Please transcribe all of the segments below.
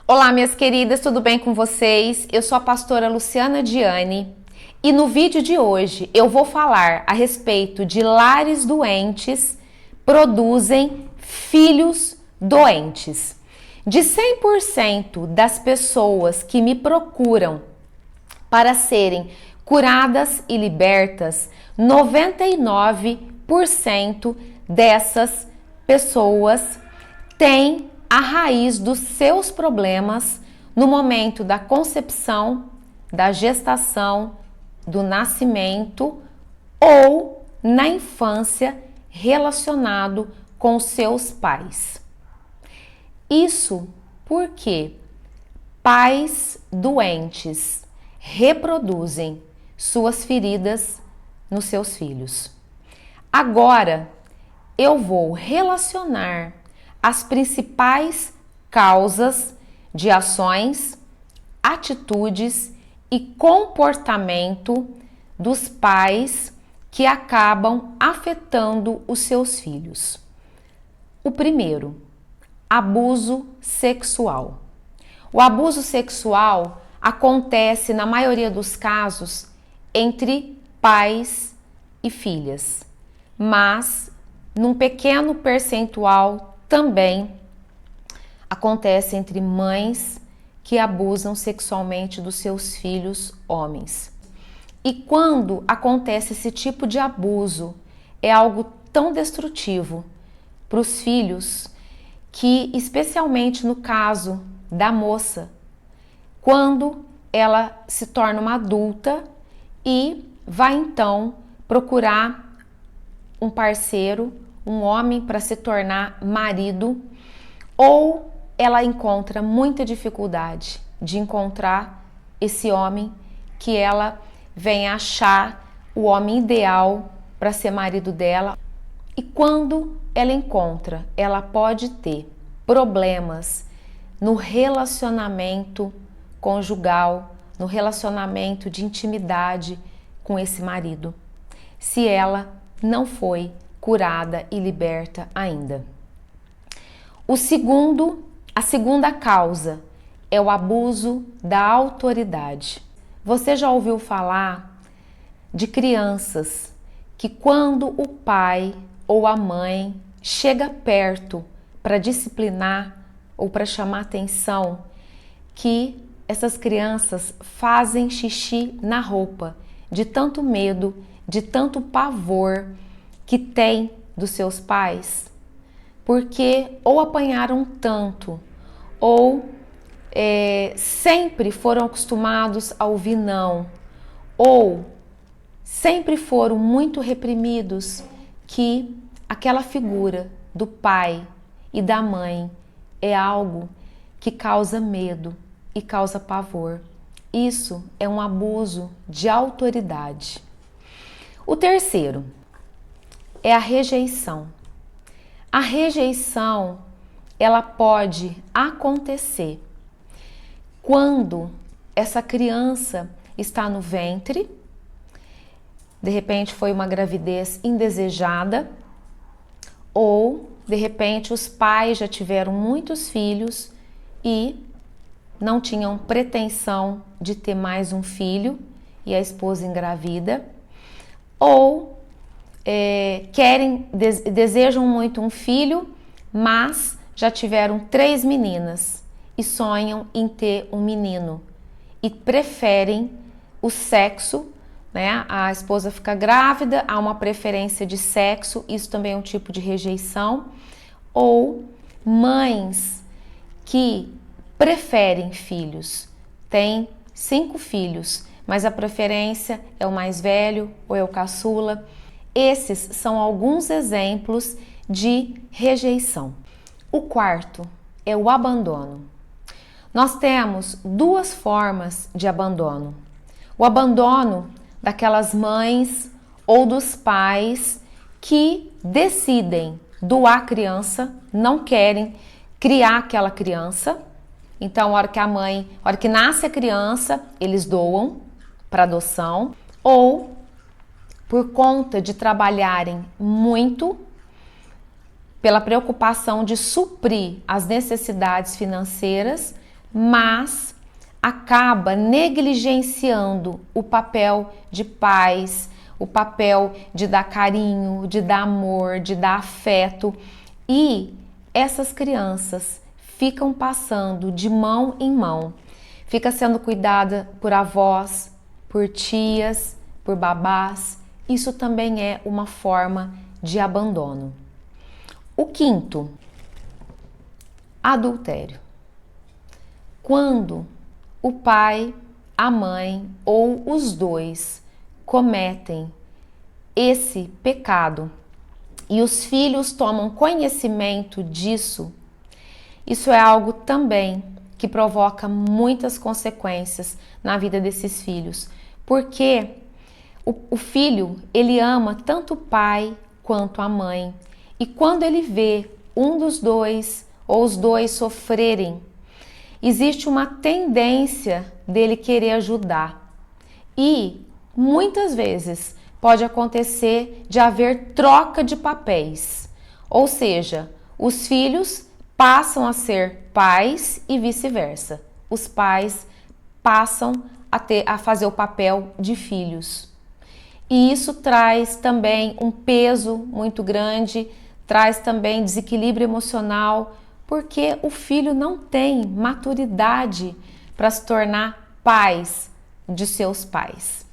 Olá, minhas queridas, tudo bem com vocês? Eu sou a pastora Luciana Diane e no vídeo de hoje eu vou falar a respeito de lares doentes produzem filhos doentes. De 100% das pessoas que me procuram para serem curadas e libertas, 99% dessas pessoas têm a raiz dos seus problemas no momento da concepção, da gestação, do nascimento ou na infância relacionado com seus pais. Isso porque pais doentes reproduzem suas feridas nos seus filhos. Agora eu vou relacionar as principais causas de ações, atitudes e comportamento dos pais que acabam afetando os seus filhos. O primeiro, abuso sexual. O abuso sexual acontece, na maioria dos casos, entre pais e filhas, mas num pequeno percentual também acontece entre mães que abusam sexualmente dos seus filhos homens. E quando acontece esse tipo de abuso, é algo tão destrutivo para os filhos que, especialmente no caso da moça, quando ela se torna uma adulta e vai então procurar um parceiro, um homem para se tornar marido, ou ela encontra muita dificuldade de encontrar esse homem que ela vem achar o homem ideal para ser marido dela. E quando ela encontra, ela pode ter problemas no relacionamento conjugal, no relacionamento de intimidade com esse marido, se ela não foi curada e liberta ainda. A segunda causa é o abuso da autoridade. Você já ouviu falar de crianças que, quando o pai ou a mãe chega perto para disciplinar ou para chamar atenção, que essas crianças fazem xixi na roupa de tanto medo, de tanto pavor que tem dos seus pais, porque ou apanharam tanto ou sempre foram acostumados a ouvir não, ou sempre foram muito reprimidos, que aquela figura do pai e da mãe é algo que causa medo e causa pavor. Isso é um abuso de autoridade. O terceiro é a rejeição. A rejeição, ela pode acontecer quando essa criança está no ventre, de repente foi uma gravidez indesejada, ou de repente os pais já tiveram muitos filhos e não tinham pretensão de ter mais um filho e a esposa engravida, ou desejam muito um filho, mas já tiveram 3 meninas e sonham em ter um menino e preferem o sexo, né? A esposa fica grávida, há uma preferência de sexo, isso também é um tipo de rejeição. Ou mães que preferem filhos, têm 5 filhos, mas a preferência é o mais velho ou é o caçula. Esses são alguns exemplos de rejeição. O quarto é o abandono. Nós temos 2 formas de abandono. O abandono daquelas mães ou dos pais que decidem doar a criança, não querem criar aquela criança. Então, a hora que nasce a criança, eles doam para adoção, ou por conta de trabalharem muito, pela preocupação de suprir as necessidades financeiras, mas acaba negligenciando o papel de pais, o papel de dar carinho, de dar amor, de dar afeto, e essas crianças ficam passando de mão em mão, fica sendo cuidada por avós, por tias, por babás. Isso também é uma forma de abandono. O quinto, adultério. Quando o pai, a mãe ou os dois cometem esse pecado e os filhos tomam conhecimento disso, isso é algo também que provoca muitas consequências na vida desses filhos, porque o filho, ele ama tanto o pai quanto a mãe, e quando ele vê um dos dois ou os dois sofrerem, existe uma tendência dele querer ajudar, e muitas vezes pode acontecer de haver troca de papéis, ou seja, os filhos passam a ser pais e vice-versa. Os pais passam a fazer o papel de filhos. E isso traz também um peso muito grande, traz também desequilíbrio emocional, porque o filho não tem maturidade para se tornar pais de seus pais.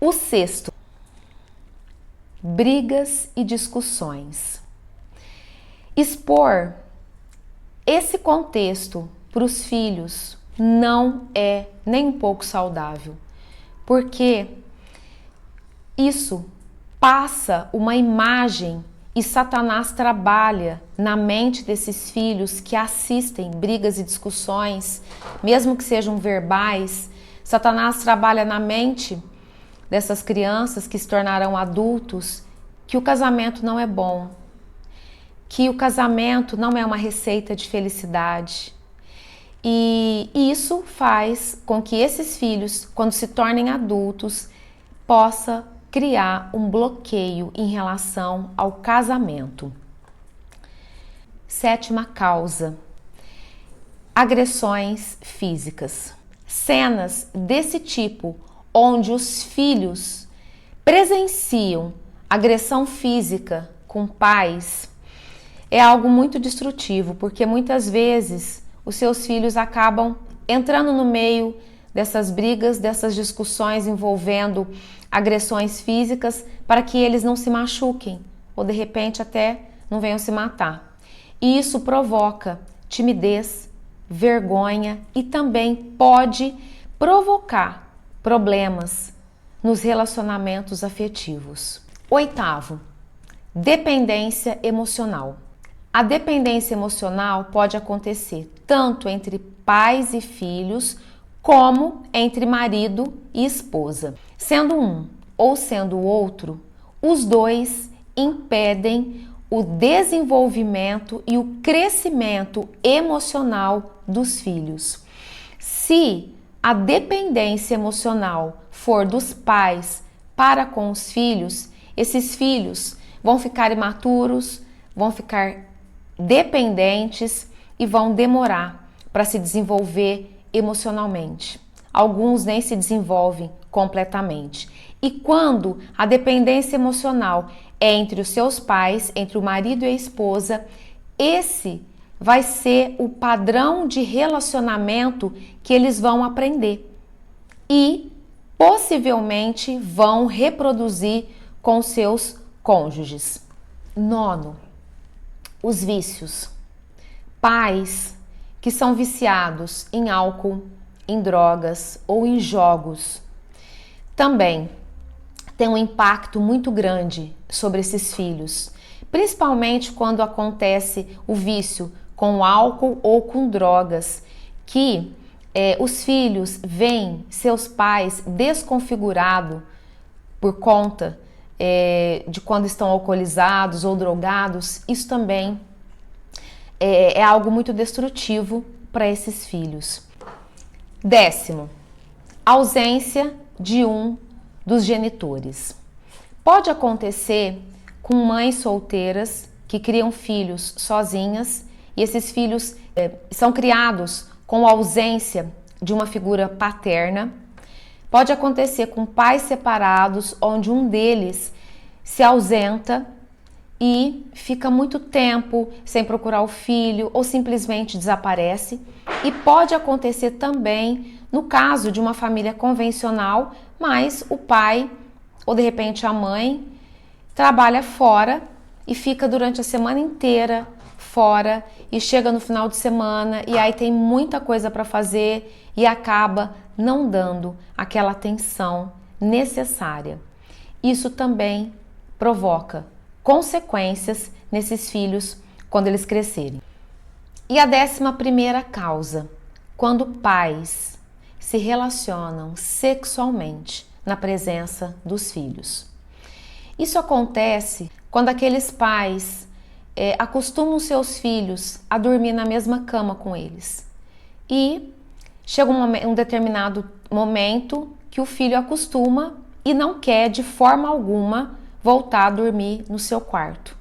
O sexto, brigas e discussões. Expor esse contexto para os filhos não é nem um pouco saudável, porque isso passa uma imagem e Satanás trabalha na mente desses filhos que assistem brigas e discussões, mesmo que sejam verbais. Satanás trabalha na mente dessas crianças que se tornarão adultos que o casamento não é bom, que o casamento não é uma receita de felicidade. E isso faz com que esses filhos, quando se tornem adultos, possa criar um bloqueio em relação ao casamento. Sétima causa, agressões físicas. Cenas desse tipo, onde os filhos presenciam agressão física com pais, é algo muito destrutivo, porque muitas vezes os seus filhos acabam entrando no meio dessas brigas, dessas discussões envolvendo agressões físicas, para que eles não se machuquem ou de repente até não venham se matar. E isso provoca timidez, vergonha e também pode provocar problemas nos relacionamentos afetivos. Oitavo, dependência emocional. A dependência emocional pode acontecer tanto entre pais e filhos, como entre marido e esposa. Sendo um ou sendo o outro, os dois impedem o desenvolvimento e o crescimento emocional dos filhos. Se a dependência emocional for dos pais para com os filhos, esses filhos vão ficar imaturos, vão ficar dependentes e vão demorar para se desenvolver emocionalmente. Alguns nem se desenvolvem completamente. E quando a dependência emocional é entre os seus pais, entre o marido e a esposa, esse vai ser o padrão de relacionamento que eles vão aprender e possivelmente vão reproduzir com seus cônjuges. Nono, os vícios. Pais que são viciados em álcool, em drogas ou em jogos também tem um impacto muito grande sobre esses filhos, principalmente quando acontece o vício com álcool ou com drogas, que os filhos veem seus pais desconfigurados por conta de quando estão alcoolizados ou drogados. Isso também é algo muito destrutivo para esses filhos. Décimo, ausência de um dos genitores. Pode acontecer com mães solteiras que criam filhos sozinhas e esses filhos são criados com ausência de uma figura paterna. Pode acontecer com pais separados, onde um deles se ausenta e fica muito tempo sem procurar o filho ou simplesmente desaparece. E pode acontecer também no caso de uma família convencional, mas o pai ou de repente a mãe trabalha fora e fica durante a semana inteira fora e chega no final de semana e aí tem muita coisa para fazer e acaba não dando aquela atenção necessária. Isso também provoca consequências nesses filhos quando eles crescerem. E a 11ª causa, quando pais se relacionam sexualmente na presença dos filhos. Isso acontece quando aqueles pais acostumam seus filhos a dormir na mesma cama com eles. E chega um determinado momento que o filho acostuma e não quer de forma alguma voltar a dormir no seu quarto.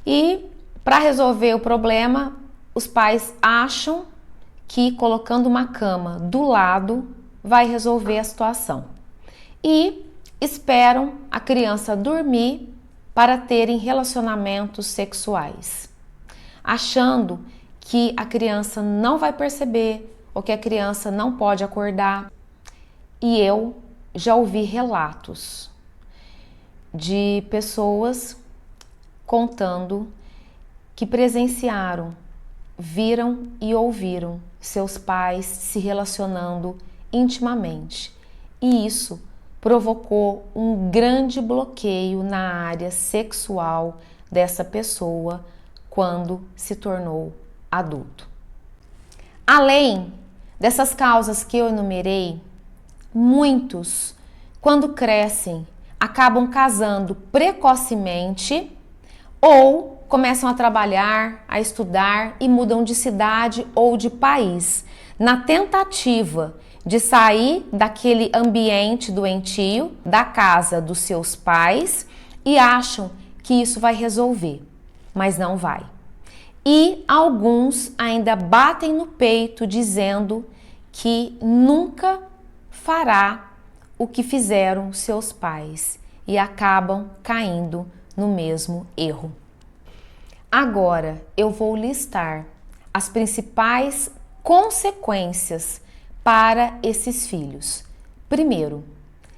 E para resolver o problema, os pais acham que colocando uma cama do lado vai resolver a situação. E esperam a criança dormir para terem relacionamentos sexuais, achando que a criança não vai perceber ou que a criança não pode acordar. E eu já ouvi relatos de pessoas contando que presenciaram, viram e ouviram seus pais se relacionando intimamente. E isso provocou um grande bloqueio na área sexual dessa pessoa quando se tornou adulto. Além dessas causas que eu enumerei, muitos, quando crescem, acabam casando precocemente ou começam a trabalhar, a estudar e mudam de cidade ou de país, na tentativa de sair daquele ambiente doentio, da casa dos seus pais, e acham que isso vai resolver, mas não vai. E alguns ainda batem no peito dizendo que nunca fará o que fizeram seus pais e acabam caindo no mesmo erro. Agora eu vou listar as principais consequências para esses filhos. Primeiro,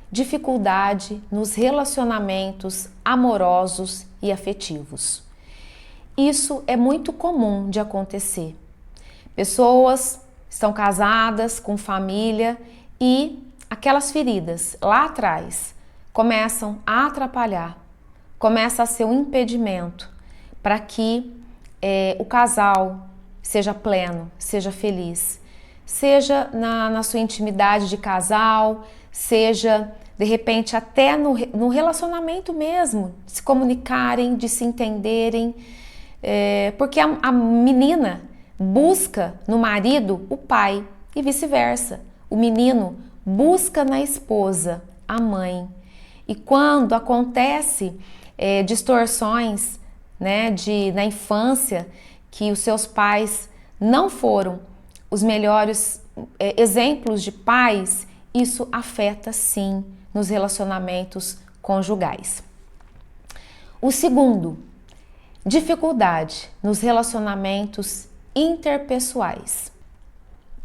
dificuldade nos relacionamentos amorosos e afetivos. Isso é muito comum de acontecer. Pessoas estão casadas, com família e aquelas feridas lá atrás começam a atrapalhar, começa a ser um impedimento para que o casal seja pleno, seja feliz, seja na sua intimidade de casal, seja de repente até no relacionamento mesmo, de se comunicarem, de se entenderem, porque a menina busca no marido o pai e vice-versa. O menino busca na esposa a mãe. E quando acontece distorções, né, na infância, que os seus pais não foram os melhores exemplos de pais, isso afeta sim nos relacionamentos conjugais. O segundo, dificuldade nos relacionamentos interpessoais.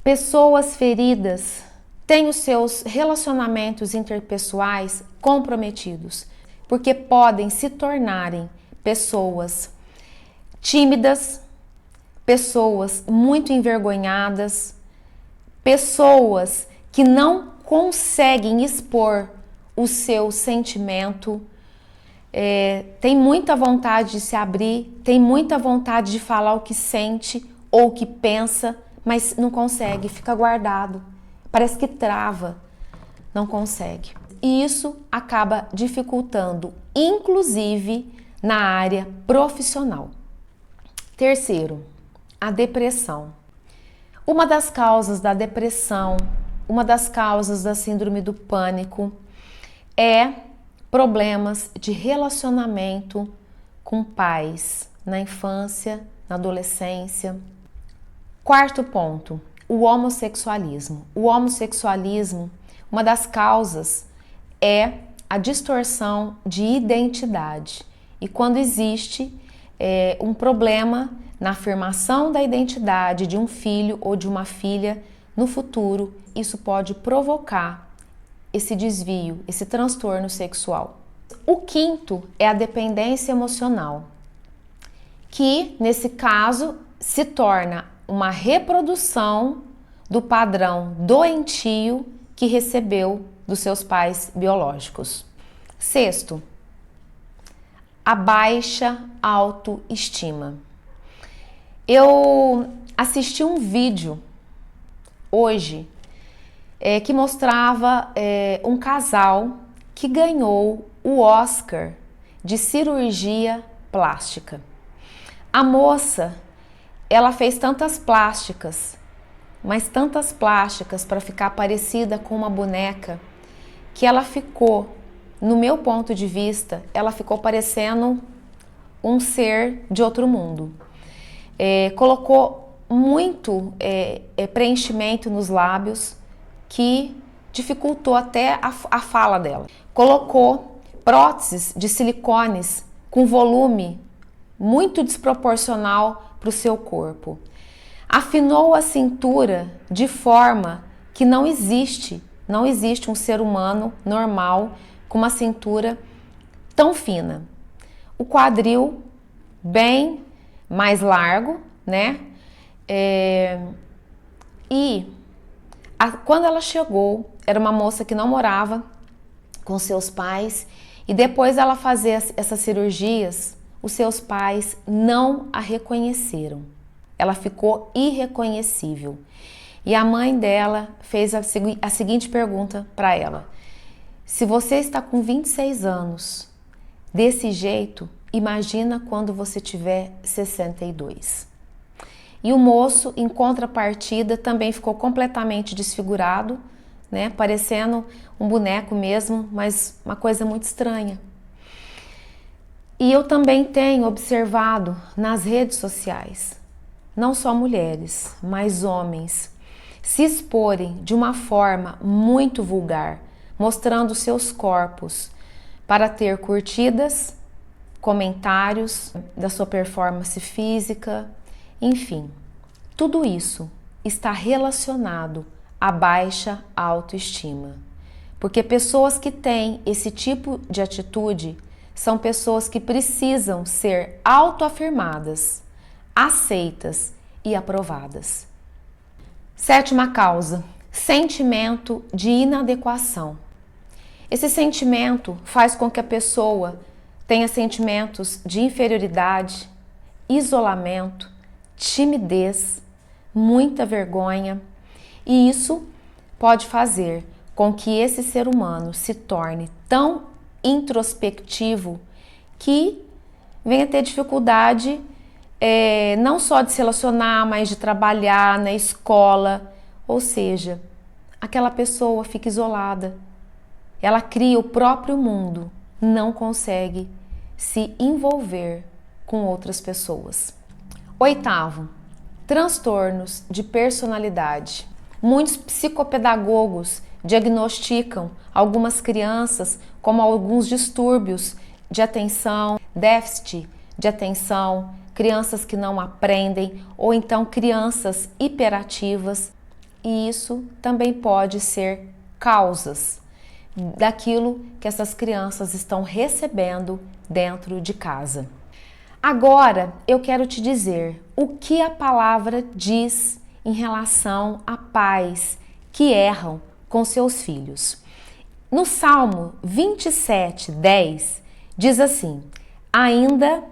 Pessoas feridas têm os seus relacionamentos interpessoais comprometidos, porque podem se tornarem pessoas tímidas, pessoas muito envergonhadas, pessoas que não conseguem expor o seu sentimento, tem muita vontade de se abrir, tem muita vontade de falar o que sente ou o que pensa, mas não consegue, fica guardado, parece que trava, não consegue. E isso acaba dificultando, inclusive, na área profissional. Terceiro, a depressão. Uma das causas da depressão, uma das causas da síndrome do pânico é problemas de relacionamento com pais na infância na adolescência. Quarto ponto, o homossexualismo. O homossexualismo, uma das causas é a distorção de identidade. E quando existe um problema na afirmação da identidade de um filho ou de uma filha no futuro, isso pode provocar esse desvio, esse transtorno sexual. O quinto é a dependência emocional, que nesse caso se torna uma reprodução do padrão doentio que recebeu dos seus pais biológicos. Sexto, a baixa autoestima. Eu assisti um vídeo hoje que mostrava um casal que ganhou o Oscar de cirurgia plástica. A moça, ela fez tantas plásticas, mas tantas plásticas para ficar parecida com uma boneca, que ela ficou, no meu ponto de vista, ela ficou parecendo um ser de outro mundo. Colocou muito preenchimento nos lábios, que dificultou até a fala dela. Colocou próteses de silicones com volume muito desproporcional para o seu corpo. Afinou a cintura de forma que não existe um ser humano normal com uma cintura tão fina. O quadril bem mais largo, né? Quando ela chegou, era uma moça que não morava com seus pais, e depois ela fazer essas cirurgias, os seus pais não a reconheceram. Ela ficou irreconhecível. E a mãe dela fez a seguinte pergunta para ela: se você está com 26 anos desse jeito, imagina quando você tiver 62. E o moço, em contrapartida, também ficou completamente desfigurado, né? Parecendo um boneco mesmo, mas uma coisa muito estranha. E eu também tenho observado nas redes sociais, não só mulheres, mas homens, se exporem de uma forma muito vulgar, mostrando seus corpos para ter curtidas, comentários da sua performance física, enfim. Tudo isso está relacionado à baixa autoestima, porque pessoas que têm esse tipo de atitude são pessoas que precisam ser autoafirmadas, aceitas e aprovadas. Sétima causa, sentimento de inadequação. Esse sentimento faz com que a pessoa tenha sentimentos de inferioridade, isolamento, timidez, muita vergonha, e isso pode fazer com que esse ser humano se torne tão introspectivo que venha ter dificuldade não só de se relacionar, mas de trabalhar na escola, ou seja, aquela pessoa fica isolada, ela cria o próprio mundo, não consegue se envolver com outras pessoas. Oitavo, transtornos de personalidade. Muitos psicopedagogos diagnosticam algumas crianças como alguns distúrbios de atenção, déficit de atenção, crianças que não aprendem ou então crianças hiperativas, e isso também pode ser causas daquilo que essas crianças estão recebendo dentro de casa. Agora eu quero te dizer o que a palavra diz em relação a pais que erram com seus filhos. No Salmo 27:10 diz assim: ainda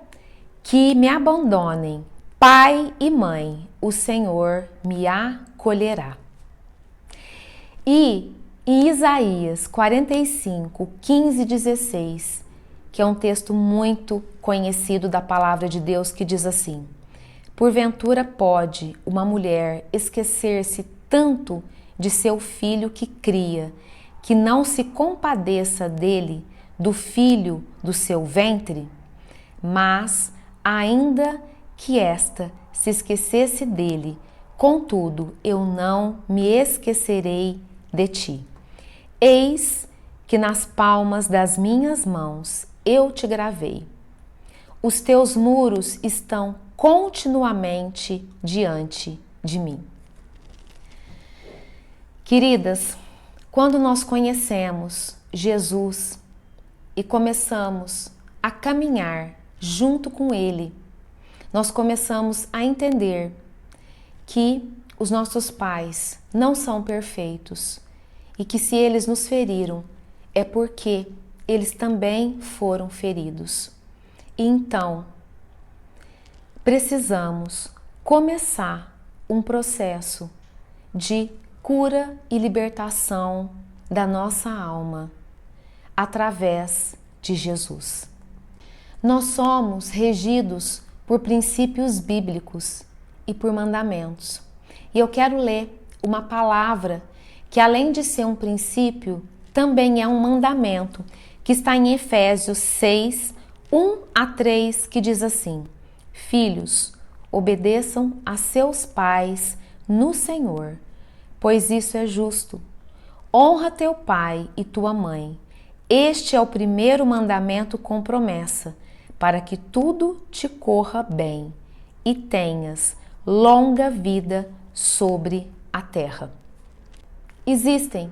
que me abandonem pai e mãe, o Senhor me acolherá. E em Isaías 45:15-16, que é um texto muito conhecido da palavra de Deus, que diz assim: porventura pode uma mulher esquecer-se tanto de seu filho que cria, que não se compadeça dele, do filho do seu ventre? Mas, ainda que esta se esquecesse dele, contudo eu não me esquecerei de ti. Eis que nas palmas das minhas mãos eu te gravei. Os teus muros estão continuamente diante de mim. Queridas, quando nós conhecemos Jesus e começamos a caminhar junto com Ele, nós começamos a entender que os nossos pais não são perfeitos e que se eles nos feriram é porque eles também foram feridos. E então, precisamos começar um processo de cura e libertação da nossa alma através de Jesus. Nós somos regidos por princípios bíblicos e por mandamentos. E eu quero ler uma palavra que, além de ser um princípio, também é um mandamento, que está em Efésios 6, 1-3, que diz assim: Filhos, obedeçam a seus pais no Senhor, pois isso é justo. Honra teu pai e tua mãe. Este é o primeiro mandamento com promessa, para que tudo te corra bem e tenhas longa vida sobre a terra. Existem,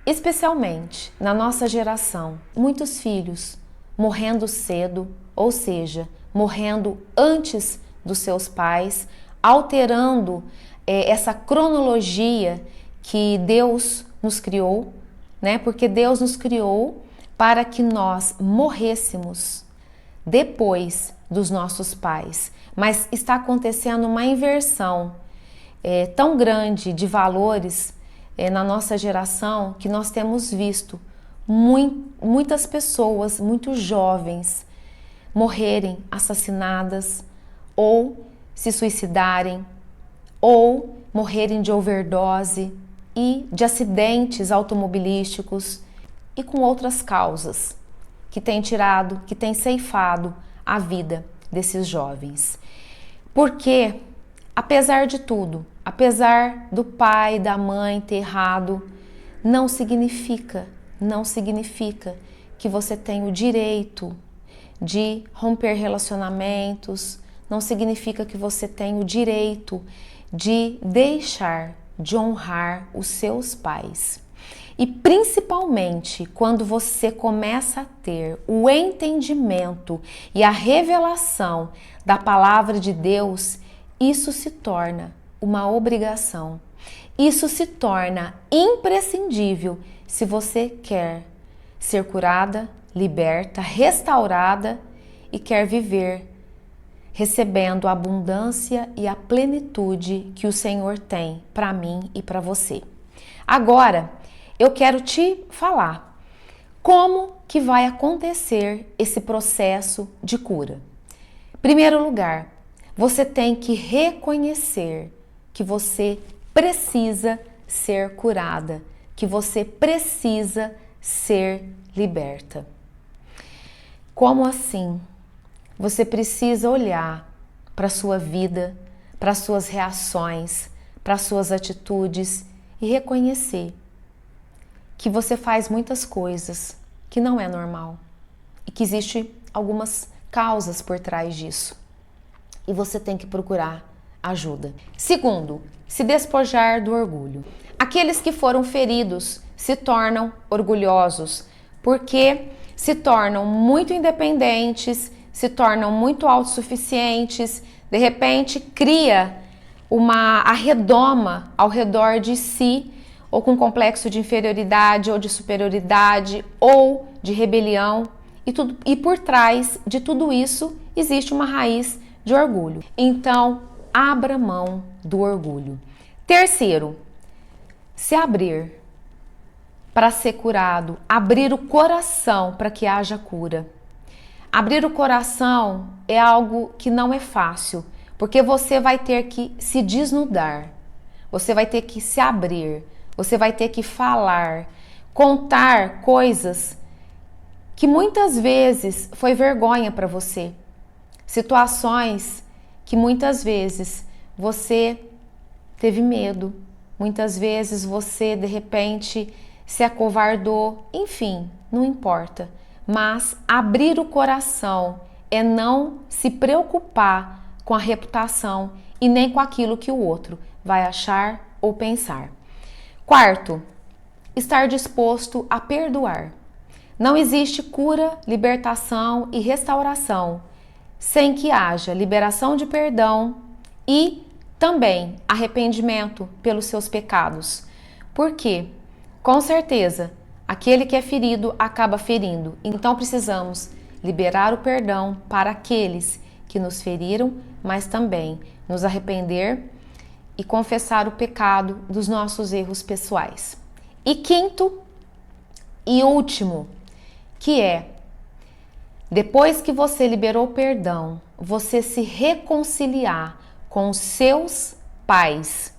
especialmente na nossa geração, muitos filhos morrendo cedo, ou seja, morrendo antes dos seus pais, alterando essa cronologia que Deus nos criou, né? Porque Deus nos criou para que nós morrêssemos depois dos nossos pais. Mas está acontecendo uma inversão tão grande de valores na nossa geração que nós temos visto muitas pessoas, muitos jovens, morrerem assassinadas ou se suicidarem ou morrerem de overdose e de acidentes automobilísticos e com outras causas que têm tirado, que têm ceifado a vida desses jovens. Porque, apesar de tudo, apesar do pai e da mãe ter errado, não significa que você tem o direito de romper relacionamentos, não significa que você tem o direito de deixar de honrar os seus pais. E principalmente quando você começa a ter o entendimento e a revelação da palavra de Deus, isso se torna uma obrigação. Isso se torna imprescindível se você quer ser curada, liberta, restaurada e quer viver recebendo a abundância e a plenitude que o Senhor tem para mim e para você. Agora, eu quero te falar como que vai acontecer esse processo de cura. Em primeiro lugar, você tem que reconhecer que você precisa ser curada, que você precisa ser liberta. Como assim? Você precisa olhar para a sua vida, para as suas reações, para as suas atitudes e reconhecer que você faz muitas coisas que não é normal e que existem algumas causas por trás disso. E você tem que procurar ajuda. Segundo, se despojar do orgulho. Aqueles que foram feridos se tornam orgulhosos porque se tornam muito independentes, se tornam muito autossuficientes, de repente cria uma redoma ao redor de si, ou com complexo de inferioridade, ou de superioridade, ou de rebelião, e por trás de tudo isso existe uma raiz de orgulho. Então, abra mão do orgulho. Terceiro, se abrir para ser curado, abrir o coração para que haja cura. Abrir o coração é algo que não é fácil, porque você vai ter que se desnudar, você vai ter que se abrir, você vai ter que falar, contar coisas que muitas vezes foi vergonha para você, situações que muitas vezes você teve medo, muitas vezes você de repente se acovardou, enfim, não importa. Mas abrir o coração é não se preocupar com a reputação e nem com aquilo que o outro vai achar ou pensar. Quarto, estar disposto a perdoar. Não existe cura, libertação e restauração sem que haja liberação de perdão e também arrependimento pelos seus pecados. Por quê? Com certeza, aquele que é ferido acaba ferindo. Então precisamos liberar o perdão para aqueles que nos feriram, mas também nos arrepender e confessar o pecado dos nossos erros pessoais. E quinto e último, que é, depois que você liberou o perdão, você se reconciliar com os seus pais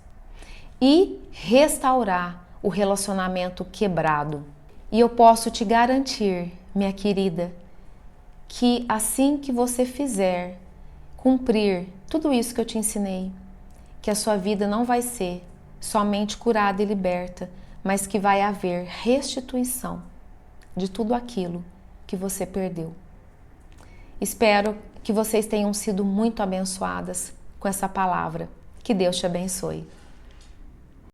e restaurar o relacionamento quebrado. E eu posso te garantir, minha querida, que assim que você fizer cumprir tudo isso que eu te ensinei, que a sua vida não vai ser somente curada e liberta, mas que vai haver restituição de tudo aquilo que você perdeu. Espero que vocês tenham sido muito abençoadas com essa palavra. Que Deus te abençoe.